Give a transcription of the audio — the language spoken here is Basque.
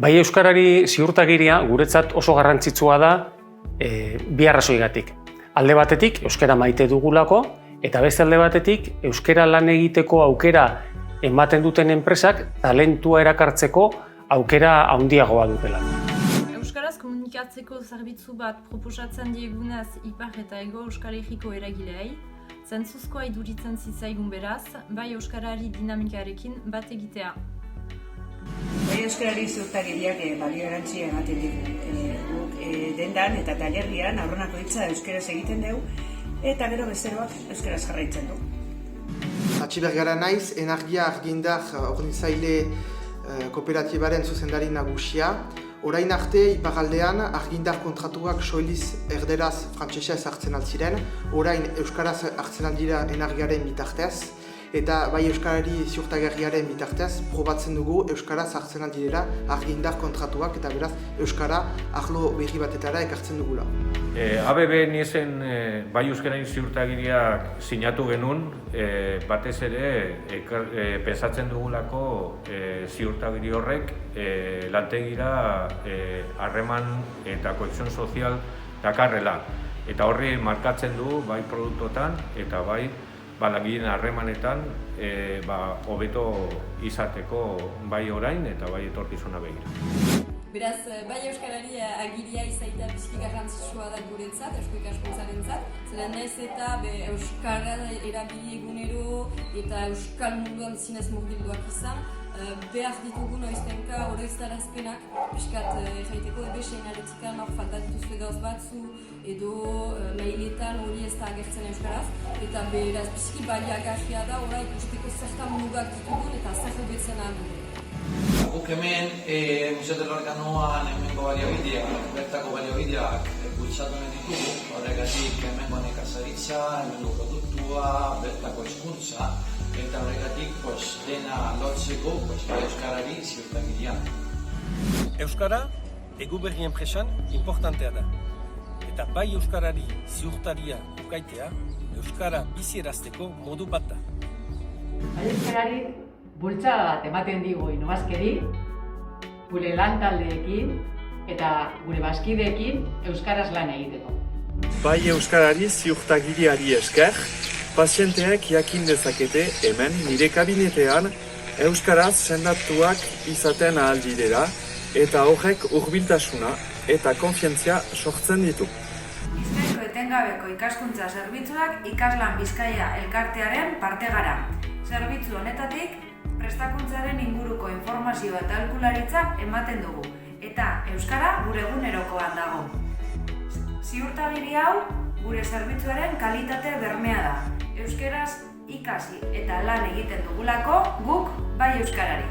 Bai euskarari ziurtagiria guretzat oso garrantzitsua da bi arrazoigatik. Alde batetik euskara maite dugulako eta beste alde batetik euskara lan egiteko aukera ematen duten enpresak talentua erakartzeko aukera handiagoa dutela. Euskaraz komunikatzeko zerbitzu bat proposatzen diegunez Ipar eta Hego Euskal Herriko eragileei, zentzuzkoa iduritzen zitzaigun beraz, bai euskarari dinamikarekin bat egitea. Bai euskarari ziurtagiriak balio erantzia ematen digu. Dendan eta tailerrian aurrenako hitza euskaraz egiten dugu eta gero bezeroak euskaraz jarraitzen du. Atxibergara naiz, Energia Argindar organizaile kooperatibaren zuzendari nagusia. Orain arte, iparraldean argindar kontratuak soiliz erderaz frantsesez hartzen altziren, orain euskaraz hartzen aldira energiaren bitartez, eta bai euskarari ziurtagerriaren bitartez, probatzen dugu euskaraz hartzen aldirera argindar kontratuak eta beraz euskara arlo berri batetara ekartzen dugula. ABB niesen bai euskararen ziurtagiriak sinatu genuen, batez ere pensatzen dugulako ziurtagiri horrek lantegira harreman eta kohesion sozial dakarrela. Eta horri markatzen du bai produktotan eta bai langileen harremanetan hobeto izateko bai orain eta bai etorkizuna begira. Beraz, bai euskarari agiria izaita bizki garrantzitsua da guretzat, eusko ikaskuntzarentzat, zeren ez eta euskara erabili egunero eta euskal munduan zinez murgilduak izan, behar ditugu noiztenka oroiztarazpenak, piskat jaiteko ebesein aretikan hor falta dituzue gauz batzu edo mailetan hori ez da agertzen euskaraz, eta beraz bizki baliagarria da ora ikusteko zertan mugak ditugun eta zer hobetzen dugu. Guk hemen Museo del Organoan hemengo baliabideak, bertako baliabideak bultzatu hemen ditugu, horregatik hemengo nekazaritza, hemengo produktua, bertako hizkuntza, eta horregatik dena lotzeko euskarari ziurtagiria. Euskara, eguberri enpresan importantea da. Eta bai euskarari ziurtaria ukaitea, euskara bizierazteko modu bat da. Bai euskarari bultzada bat ematen digu inobazkeri, gure lan taldeekin eta gure bazkideekin euskaraz lan egiteko. Bai euskarari ziurtagiriari esker, pazienteak jakin dezakete hemen nire kabinetean euskaraz sendatuak izaten ahal direla eta horrek hurbiltasuna eta konfiantzia sortzen ditu. Bizkaiko etengabeko ikaskuntza zerbitzuak Ikaslan Bizkaia elkartearen parte gara. Zerbitzu honetatik prestakuntzaren inguruko informazioa eta aholkularitza ematen dugu, eta euskara gure egunerokoan dago. Ziurtagiri hau gure zerbitzuaren kalitate bermea da. Euskaraz ikasi eta lan egiten dugulako guk bai euskarari.